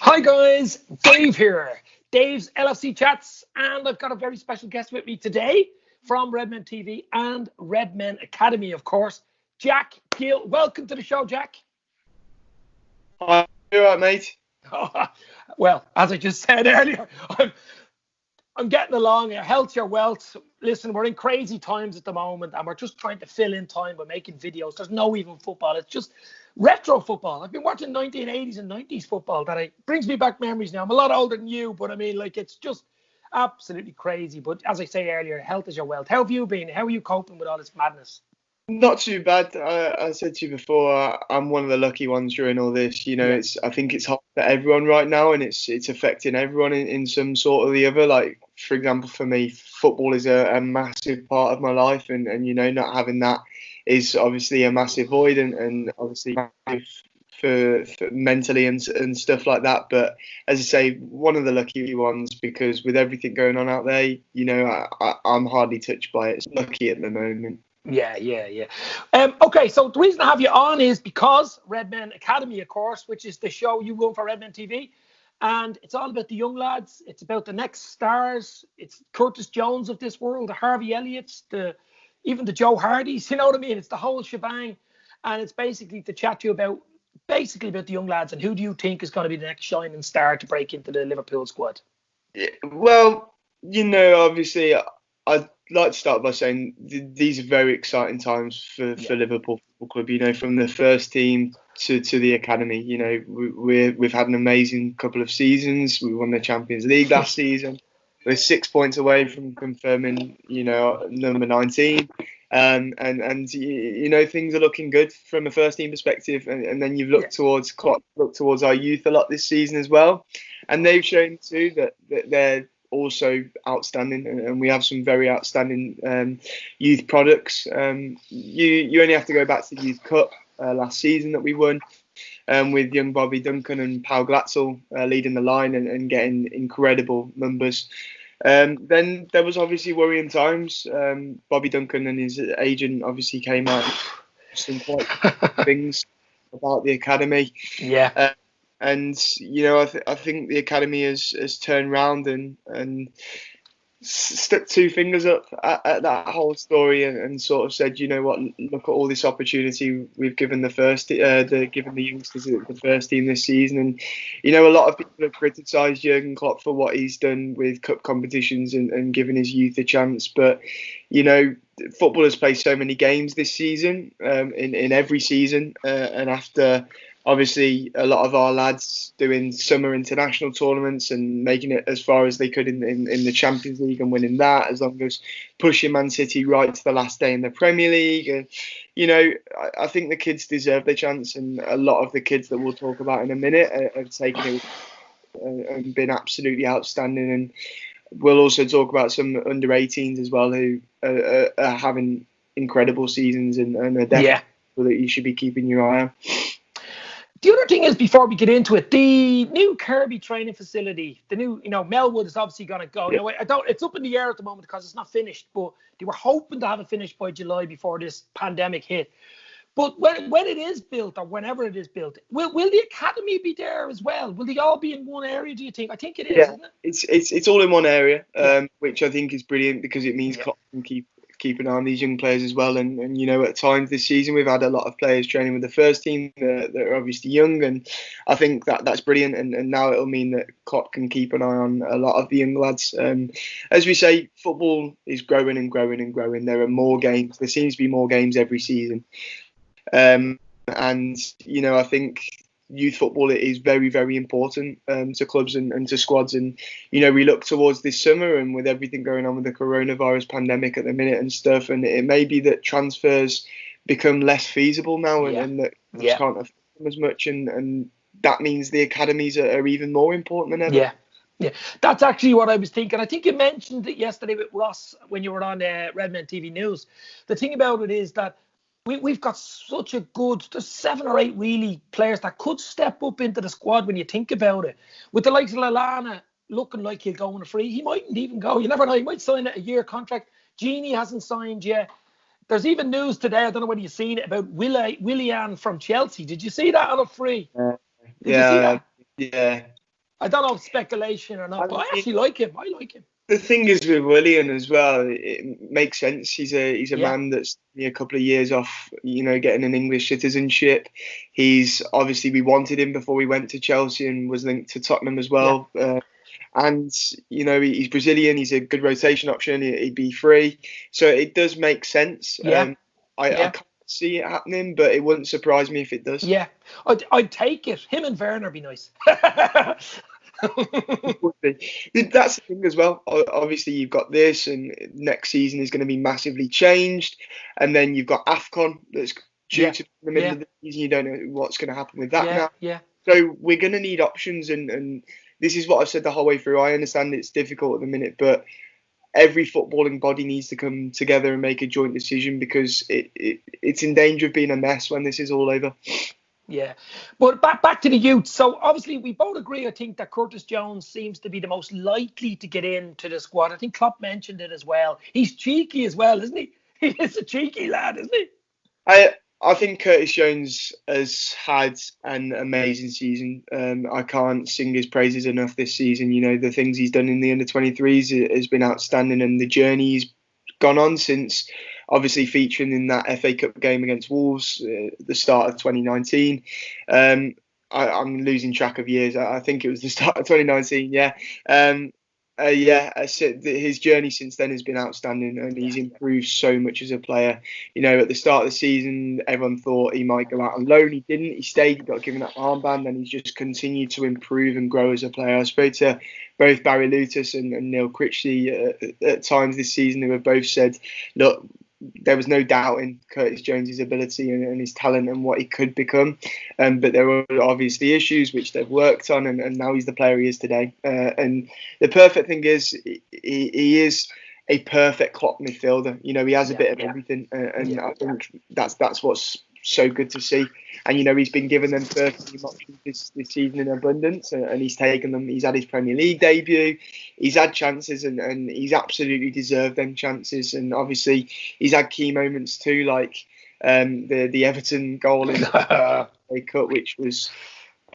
Hi guys, Dave here. Dave's LFC Chats, and I've got a very special guest with me today from Redmen TV and Redmen Academy, of course, Jack Gill. Welcome to the show, Jack. Hi, you alright, mate? Well, as I just said earlier, I'm getting along here. Health your wealth. Listen, we're in crazy times at the moment, and we're just trying to fill in time by making videos. There's no even football. It's just retro football. I've been watching 1980s and 90s football brings me back memories now. I'm a lot older than you, but I mean, like, it's just absolutely crazy. But as I say earlier, health is your wealth. How have you been? How are you coping with all this madness? Not too bad. I said to you before, I'm one of the lucky ones during all this. Yeah, I think it's hard for everyone right now, and it's affecting everyone in some sort or the other. Like, for example, for me, football is a massive part of my life, and not having that is obviously a massive void, and obviously massive for mentally and stuff like that. But as I say, one of the lucky ones because with everything going on out there, I'm hardly touched by it. It's lucky at the moment. yeah. Okay, so the reason I have you on is because Redmen Academy, of course, which is the show you run for Redmen TV. And it's all about the young lads. It's about the next stars. It's Curtis Jones of this world, the Harvey Elliott's, even the Joe Hardys. You know what I mean? It's the whole shebang. And it's basically to chat to you about the young lads and who do you think is going to be the next shining star to break into the Liverpool squad? Yeah, well, obviously, I'd like to start by saying these are very exciting times for Yeah, Liverpool Football Club. From the first team to the academy. We've had an amazing couple of seasons. We won the Champions League last season. We're 6 points away from confirming, number 19. Things are looking good from a first team perspective. And then you've yeah, looked towards our youth a lot this season as well, and they've shown too that they're also outstanding, and we have some very outstanding youth products. You only have to go back to the Youth Cup last season that we won, with young Bobby Duncan and Pau Glatzel leading the line and getting incredible numbers. Then there was obviously worrying times. Bobby Duncan and his agent obviously came out and some quite things about the academy. yeah. Uh, and I think the academy has turned round and stuck two fingers up at that whole story and sort of said, you know what, look at all this opportunity we've given given the youngsters at the first team this season. And a lot of people have criticised Jurgen Klopp for what he's done with cup competitions and giving his youth a chance, but football has played so many games this season, in every season, and after obviously a lot of our lads doing summer international tournaments and making it as far as they could in the Champions League and winning that, as long as pushing Man City right to the last day in the Premier League. And I think the kids deserve their chance, and a lot of the kids that we'll talk about in a minute have taken it and been absolutely outstanding. And we'll also talk about some under 18s as well who are having incredible seasons and are definitely Yeah. people that you should be keeping your eye on. The other thing is, before we get into it, the new Kirby training facility, the new, Melwood is obviously going to go. Yeah. Now, I don't, it's up in the air at the moment because it's not finished, but they were hoping to have it finished by July before this pandemic hit. But when it is built, or whenever it is built, will the academy be there as well? Will they all be in one area, do you think? I think it is, Yeah, isn't it? it's all in one area, Yeah, which I think is brilliant because it means yeah, Klopp can keep an eye on these young players as well. And at times this season we've had a lot of players training with the first team that are obviously young, and I think that's brilliant. And now it'll mean that Klopp can keep an eye on a lot of the young lads. As we say, football is growing and growing and growing. There are more games. There seems to be more games every season. And I think youth football is very, very important to clubs and to squads. And we look towards this summer, and with everything going on with the coronavirus pandemic at the minute and stuff, and it may be that transfers become less feasible now, yeah, and that clubs yeah, can't afford them as much, and that means the academies are even more important than ever. yeah. Yeah, that's actually what I was thinking. I think you mentioned it yesterday with Ross when you were on Redmen TV News. The thing about it is that we've got such a there's 7 or 8 really players that could step up into the squad when you think about it. With the likes of Lallana looking like he'll go on a free, he mightn't even go. You never know. He might sign a year contract. Genie hasn't signed yet. There's even news today, I don't know whether you've seen it, about Willian from Chelsea. Did you see that on a free? Uh, Did you see yeah, that? yeah. I don't know if speculation or not, I but I mean, actually like him. I like him. the thing is with Willian as well, it makes sense. He's a Yeah, man that's a couple of years off, getting an English citizenship. He's obviously, we wanted him before we went to Chelsea and was linked to Tottenham as yeah, well. And he's Brazilian. He's a good rotation option. He'd be free, so it does make sense. yeah, I yeah, can't see it happening, but it wouldn't surprise me if it does. yeah. I'd take it. Him and Werner be nice. It would be. That's the thing as well. Obviously, you've got this, and next season is going to be massively changed. And then you've got AFCON that's due Yeah, to the middle yeah, of the season. You don't know what's going to happen with that yeah, now. yeah, So we're going to need options, and this is what I've said the whole way through. I understand it's difficult at the minute, but every footballing body needs to come together and make a joint decision because it's in danger of being a mess when this is all over. yeah. But back to the youth. So obviously we both agree, I think, that Curtis Jones seems to be the most likely to get into the squad. I think Klopp mentioned it as well. He's cheeky as well, isn't he? He is a cheeky lad, isn't he? I think Curtis Jones has had an amazing season. I can't sing his praises enough this season. The things he's done in the under-23s has been outstanding, and the journey he's gone on since obviously featuring in that FA Cup game against Wolves at the start of 2019. I'm losing track of years. I think it was the start of 2019. Yeah. I said his journey since then has been outstanding, and he's improved so much as a player. At the start of the season, everyone thought he might go out on loan. He didn't. He stayed. He got given that armband, and he's just continued to improve and grow as a player. I spoke to both Barry Lutus and Neil Critchley at times this season, who have both said, look, there was no doubt in Curtis Jones's ability and his talent and what he could become. But there were obviously issues which they've worked on, and now he's the player he is today. And the perfect thing is he is a perfect Klopp midfielder. He has a bit of everything, and I think that's what's so good to see. And he's been given them 13 options this season in abundance, and he's taken them. He's had his Premier League debut, he's had chances, and he's absolutely deserved them chances. And obviously he's had key moments too, like the Everton goal in the FA Cup, which was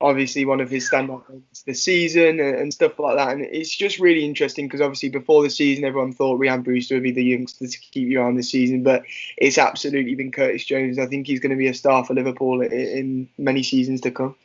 obviously one of his standout moments this season, and stuff like that. And it's just really interesting because obviously before the season everyone thought Ryan Brewster would be the youngster to keep you around this season, but it's absolutely been Curtis Jones. I think he's going to be a star for Liverpool in many seasons to come.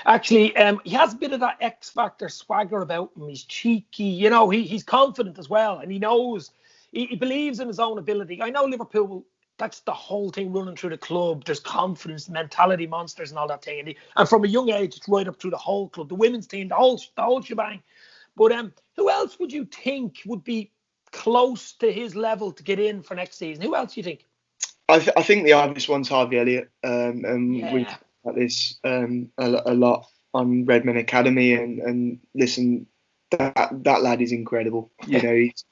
Actually, he has a bit of that X Factor swagger about him. He's cheeky, he's confident as well, and he knows, he believes in his own ability. I know Liverpool, that's the whole thing running through the club. There's confidence, mentality monsters, and all that thing. And from a young age, it's right up through the whole club, the women's team, the whole shebang. But who else would you think would be close to his level to get in for next season? Who else do you think? I think the obvious one's Harvey Elliott, and we've talked about this a lot on Redmen Academy, and listen, that lad is incredible.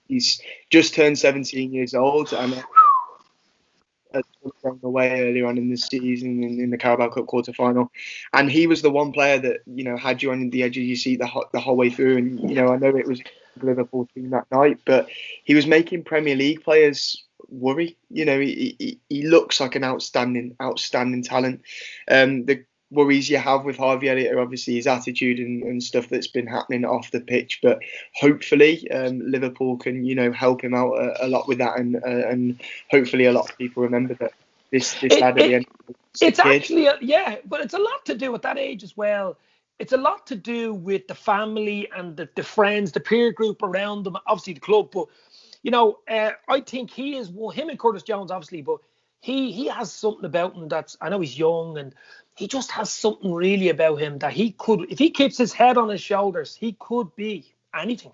He's just turned 17 years old, and away earlier on in the season in the Carabao Cup quarter-final, and he was the one player that had you on the edge of your seat the whole way through. And I know it was Liverpool team that night, but he was making Premier League players worry. He looks like an outstanding talent. The worries you have with Harvey Elliott are obviously his attitude and stuff that's been happening off the pitch, but hopefully Liverpool can help him out a lot with that, and hopefully a lot of people remember that this lad at the end. It's actually but it's a lot to do with that age as well. It's a lot to do with the family and the friends, the peer group around them, obviously the club. But I think he is him and Curtis Jones, obviously, but he has something about him that's, I know he's young, and he just has something really about him that he could, if he keeps his head on his shoulders, he could be anything.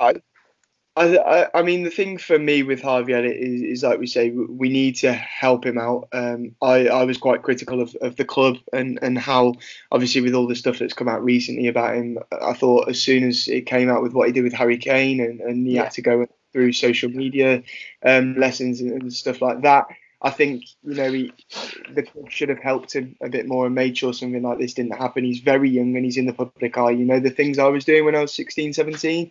I mean, the thing for me with Harvey Elliott is like we say, we need to help him out. I was quite critical of the club and how, obviously, with all the stuff that's come out recently about him, I thought as soon as it came out with what he did with Harry Kane and he had to go through social media lessons and stuff like that, I think the club should have helped him a bit more and made sure something like this didn't happen. He's very young and he's in the public eye. The things I was doing when I was 16, 17,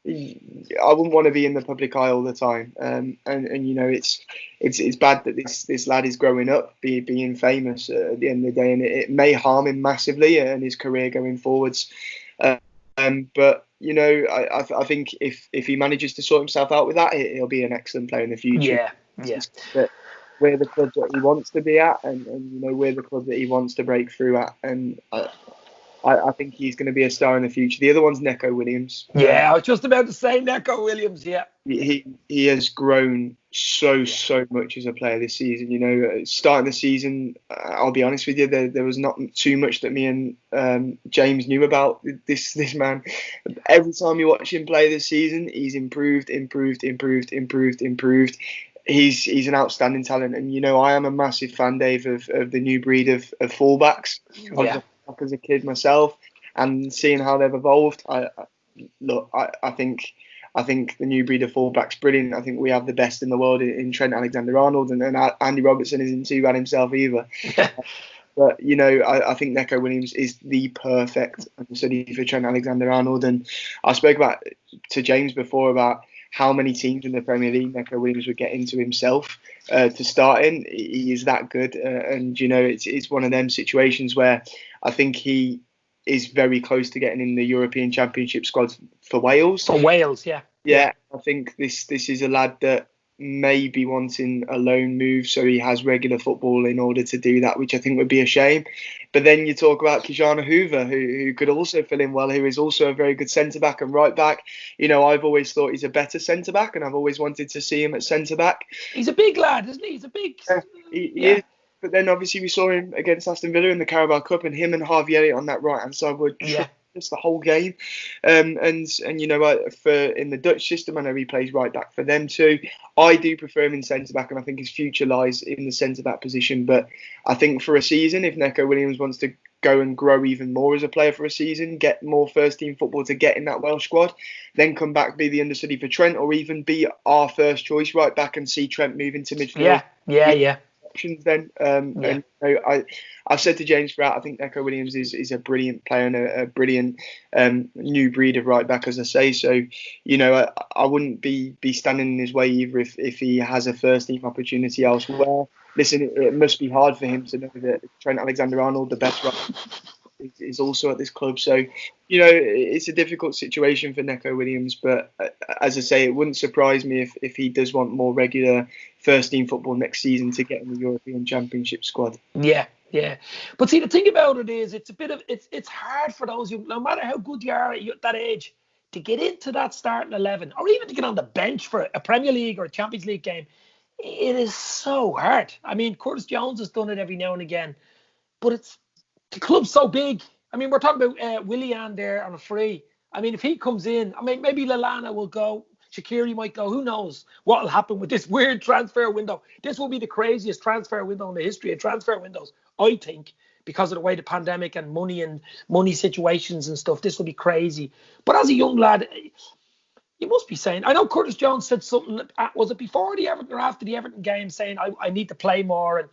I wouldn't want to be in the public eye all the time. And it's bad that this lad is growing up, being famous at the end of the day, and it may harm him massively and his career going forwards. But I think if he manages to sort himself out with that, he'll be an excellent player in the future. Yeah, yeah. But we're the club that he wants to be at, and we're the club that he wants to break through at, and I think he's going to be a star in the future. The other one's Neco Williams. Yeah, I was just about to say Neco Williams. Yeah, he has grown so much as a player this season. Starting the season, I'll be honest with you, there was not too much that me and James knew about this man. Every time you watch him play this season, he's improved. He's an outstanding talent, and I am a massive fan, Dave, of the new breed of fullbacks. I was a fullback as a kid myself, and seeing how they've evolved, I think the new breed of fullback's brilliant. I think we have the best in the world in Trent Alexander-Arnold, and Andy Robertson isn't too bad himself either. But I think Neco Williams is the perfect study for Trent Alexander-Arnold, and I spoke to James before about how many teams in the Premier League Neco Williams would get into himself to start in. He is that good, and it's one of them situations where I think he is very close to getting in the European Championship squad for Wales. For Wales, yeah. Yeah, I think this is a lad that may be wanting a loan move, so he has regular football in order to do that, which I think would be a shame. But then you talk about Kijana Hoover, who could also fill in well, who is also a very good centre-back and right-back. I've always thought he's a better centre-back, and I've always wanted to see him at centre-back. He's a big lad, isn't he? He's a big... Yeah, he is. But then obviously we saw him against Aston Villa in the Carabao Cup, and him and Harvey Elliott on that right-hand side were just the whole game. And for in the Dutch system, I know he plays right back for them too. I do prefer him in centre back, and I think his future lies in the centre back position. But I think for a season, if Neco Williams wants to go and grow even more as a player for a season, get more first team football to get in that Welsh squad, then come back, be the understudy for Trent, or even be our first choice right back and see Trent move into midfield. Yeah. Options then. And I've said to James throughout, I think Neco Williams is a brilliant player and a brilliant new breed of right back, as I say. So, I wouldn't be standing in his way either if he has a first team opportunity elsewhere. Listen, it must be hard for him to know that Trent Alexander-Arnold, the best right back, is also at this club. So, it's a difficult situation for Neco Williams. But as I say, it wouldn't surprise me if he does want more regular first team football next season to get in the European Championship squad. Yeah. But see, the thing about it is, it's hard for those no matter how good you are at that age, to get into that starting 11, or even to get on the bench for a Premier League or a Champions League game. It is so hard. I mean, Curtis Jones has done it every now and again, but the club's so big. I mean, we're talking about Willian there on a free. I mean, if he comes in, I mean, maybe Lallana will go. Shaqiri might go. Who knows what will happen with this weird transfer window? This will be the craziest transfer window in the history of transfer windows, I think, because of the way the pandemic and money situations and stuff. This will be crazy. But as a young lad, you must be saying, I know Curtis Jones said something, was it before the Everton or after the Everton game, saying I need to play more, and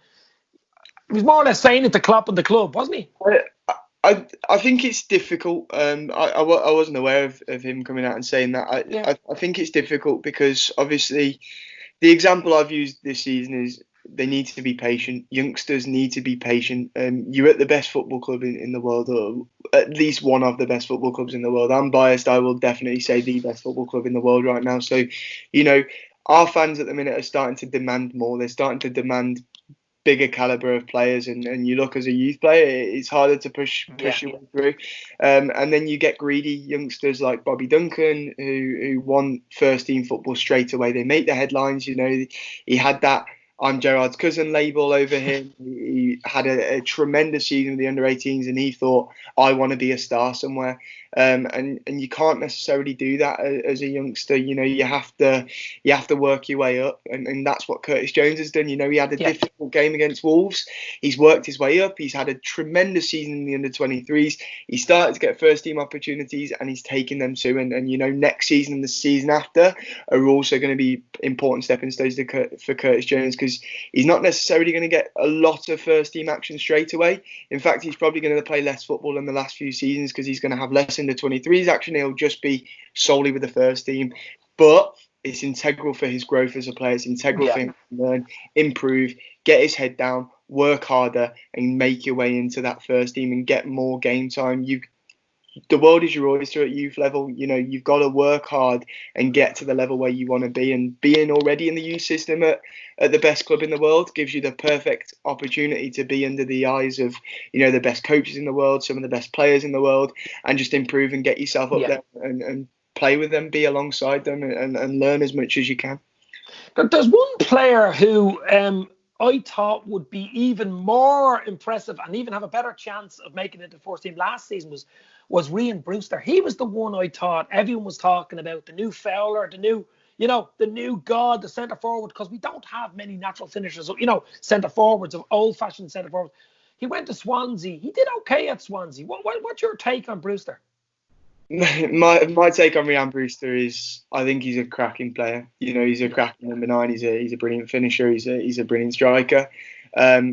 he was more or less saying it to Klopp and the club, wasn't he? I think it's difficult. I wasn't aware of him coming out and saying that. I think it's difficult because obviously the example I've used this season is they need to be patient. Youngsters need to be patient. You're at the best football club in the world, or at least one of the best football clubs in the world. I'm biased. I will definitely say the best football club in the world right now. So, our fans at the minute are starting to demand more. They're starting to demand bigger caliber of players, and you look as a youth player, it's harder to push your way through. And then you get greedy youngsters like Bobby Duncan who want first team football straight away. They make the headlines. He had that "I'm Gerrard's cousin" label over him. He had a tremendous season with the under-18s, and he thought, I want to be a star somewhere. And you can't necessarily do that as a youngster. You have to work your way up, and that's what Curtis Jones has done. He had a difficult game against Wolves. He's worked his way up. He's had a tremendous season in the under-23s. He started to get first team opportunities, and he's taken them too. And next season and the season after are also going to be important stepping stones for Curtis Jones, because he's not necessarily going to get a lot of first team action straight away. In fact, he's probably going to play less football in the last few seasons because he's going to have less in the 23s action. He'll just be solely with the first team. But it's integral for his growth as a player. It's integral for him to learn, improve, get his head down, work harder, and make your way into that first team and get more game time. the world is your oyster at youth level. You know, you've got to work hard and get to the level where you want to be. And being already in the youth system at the best club in the world gives you the perfect opportunity to be under the eyes of, you know, the best coaches in the world, some of the best players in the world, and just improve and get yourself up there and play with them, be alongside them, and learn as much as you can. There's one player who I thought would be even more impressive and even have a better chance of making it to first team last season was Ryan Brewster. He was the one I thought everyone was talking about, the new Fowler, the new god, the centre forward, because we don't have many natural finishers, centre forwards, of old-fashioned centre forwards. He went to Swansea. He did okay at Swansea. What's your take on Brewster? My take on Ryan Brewster is I think he's a cracking player. You know, he's a cracking number 9. He's a brilliant finisher. He's a brilliant striker.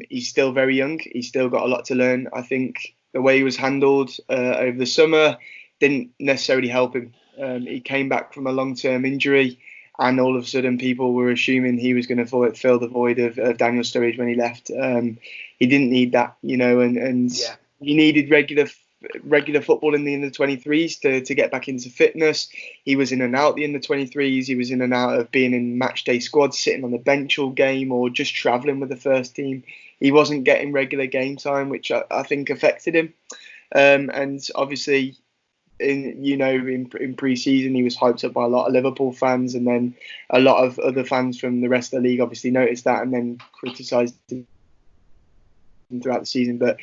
He's still very young. He's still got a lot to learn. I think the way he was handled over the summer didn't necessarily help him. He came back from a long-term injury, and all of a sudden people were assuming he was going to fill the void of Daniel Sturridge when he left. He didn't need that, you know, and he needed regular football in the under-23s to get back into fitness. He was in and out the under-23s. He was in and out of being in match day squads, sitting on the bench all game, or just travelling with the first team. He wasn't getting regular game time, which I think affected him. And obviously, in pre-season, he was hyped up by a lot of Liverpool fans, and then a lot of other fans from the rest of the league obviously noticed that and then criticised him throughout the season. But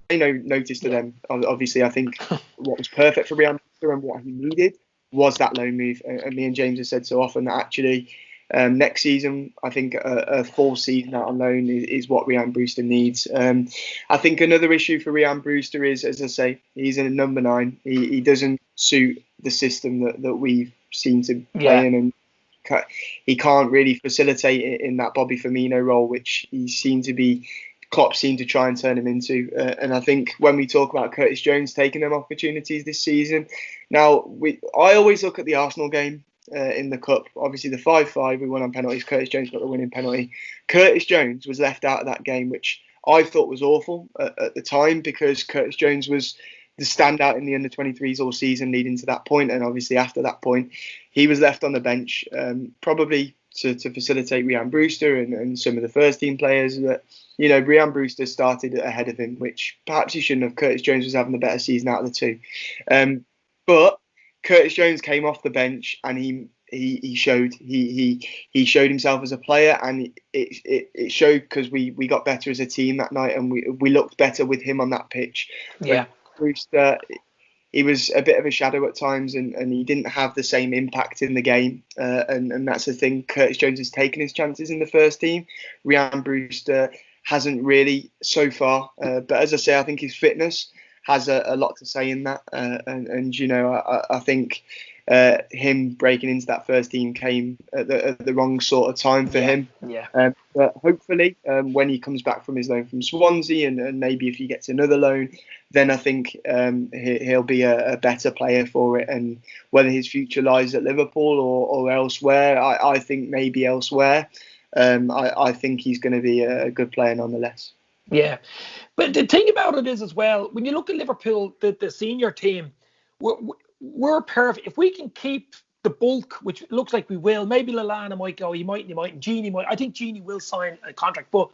notice to them. Obviously, I think what was perfect for Ryan Brewster and what he needed was that loan move. And me and James have said so often that actually next season, I think a full season out on loan is what Ryan Brewster needs. I think another issue for Ryan Brewster is, as I say, he's in a number 9. He doesn't suit the system that we've seen to play in, and he can't really facilitate in that Bobby Firmino role, which Klopp seemed to try and turn him into. And I think when we talk about Curtis Jones taking them opportunities this season, now I always look at the Arsenal game in the Cup. Obviously, the 5-5, we won on penalties. Curtis Jones got the winning penalty. Curtis Jones was left out of that game, which I thought was awful at the time, because Curtis Jones was the standout in the under-23s all season leading to that point. And obviously, after that point, he was left on the bench, probably to facilitate Ryan Brewster and some of the first team players. That, you know, Ryan Brewster started ahead of him, which perhaps he shouldn't have. Curtis Jones was having a better season out of the two. But Curtis Jones came off the bench and he showed himself as a player, and it showed because we got better as a team that night, and we looked better with him on that pitch. Yeah. Brewster, he was a bit of a shadow at times, and he didn't have the same impact in the game. And that's the thing. Curtis Jones has taken his chances in the first team. Ryan Brewster hasn't really so far. But as I say, I think his fitness has a lot to say in that. And you know, I think him breaking into that first team came at the wrong sort of time for him. Yeah. But hopefully, when he comes back from his loan from Swansea, and maybe if he gets another loan, then I think he'll be a better player for it. And whether his future lies at Liverpool or elsewhere, I think maybe elsewhere. I think he's going to be a good player nonetheless. Yeah. But the thing about it is as well, when you look at Liverpool, the senior team, we're perfect. If we can keep the bulk, which looks like we will, maybe Lallana might go, he might, and Gini might. I think Gini will sign a contract, but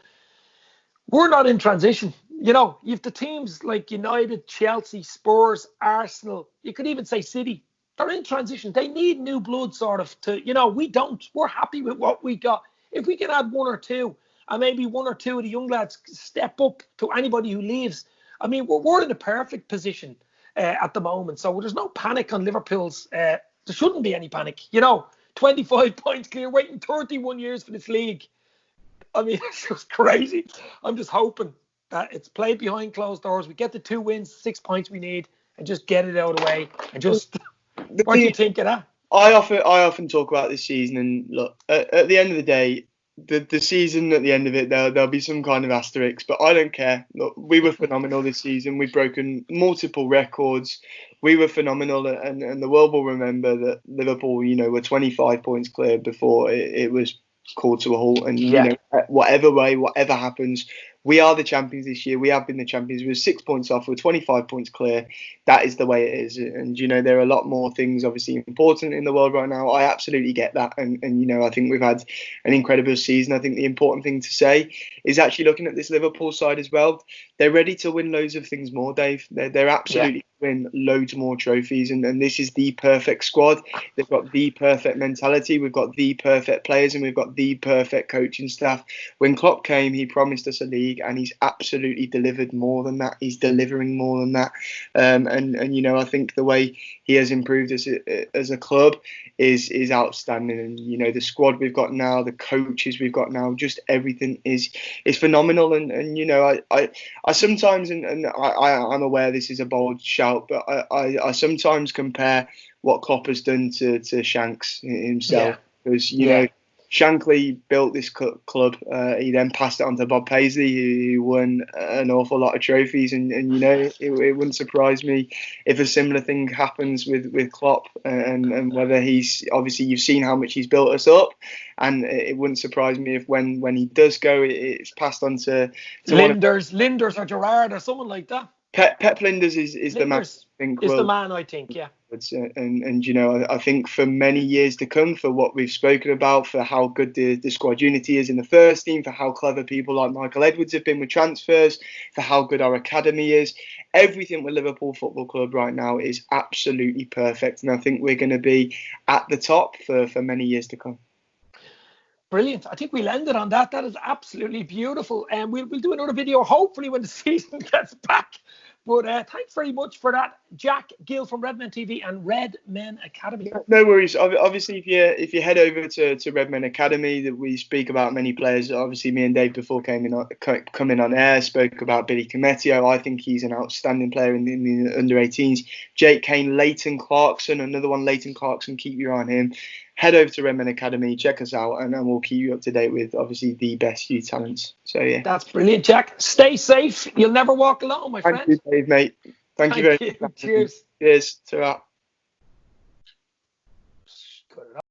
we're not in transition. You know, you've the teams like United, Chelsea, Spurs, Arsenal, you could even say City. They're in transition. They need new blood sort of we don't. We're happy with what we got. If we can add one or two, and maybe one or two of the young lads step up to anybody who leaves, I mean, we're in a perfect position at the moment. So there's no panic on Liverpool's. There shouldn't be any panic. 25 points clear, waiting 31 years for this league. I mean, it's just crazy. I'm just hoping that it's played behind closed doors. We get the 2 wins, 6 points we need, and just get it out of the way. And just, what do you think of that? I often talk about this season, and look, at the end of the day, the season at the end of it, there'll be some kind of asterisk, but I don't care. Look, we were phenomenal this season. We've broken multiple records. We were phenomenal, and the world will remember that Liverpool, were 25 points clear before it was called to a halt. And whatever happens, we are the champions this year. We have been the champions. We're 6 points off. We're 25 points clear. That is the way it is. And, there are a lot more things obviously important in the world right now. I absolutely get that. And I think we've had an incredible season. I think the important thing to say is actually looking at this Liverpool side as well. They're ready to win loads of things more, Dave. They're absolutely win loads more trophies. And this is the perfect squad. They've got the perfect mentality. We've got the perfect players and we've got the perfect coaching staff. When Klopp came, he promised us a league and he's absolutely delivered more than that. He's delivering more than that. I think the way he has improved as a club is outstanding. And, the squad we've got now, the coaches we've got now, just everything is phenomenal. I sometimes, I'm aware this is a bold shout, but I sometimes compare what Klopp has done to Shanks himself. Because, Shankly built this club. He then passed it on to Bob Paisley, who won an awful lot of trophies. And it wouldn't surprise me if a similar thing happens with Klopp. And whether he's, obviously, you've seen how much he's built us up. And it wouldn't surprise me if when he does go, it's passed on to Linders or Gerrard or someone like that. Pep Linders is the man. The man, I think, yeah. And I think for many years to come, for what we've spoken about, for how good the squad unity is in the first team, for how clever people like Michael Edwards have been with transfers, for how good our academy is, everything with Liverpool Football Club right now is absolutely perfect. And I think we're going to be at the top for many years to come. Brilliant. I think we'll end it on that. That is absolutely beautiful. And we'll do another video, hopefully, when the season gets back. But thanks very much for that, Jack Gill from Redmen TV and Redmen Academy. No worries. Obviously, if you head over to Redmen Academy, that we speak about many players. Obviously, me and Dave before coming on air spoke about Billy Cometio. I think he's an outstanding player in the under-18s. Jake Kane, Leighton Clarkson, another one. Leighton Clarkson, keep your eye on him. Head over to Redmen Academy, check us out, and we'll keep you up to date with, obviously, the best youth talents. So, yeah. That's brilliant, Jack. Stay safe. You'll never walk alone, my friend. Thank you, Dave, mate. Thank you very much. Cheers. Cheers. Ta-ra.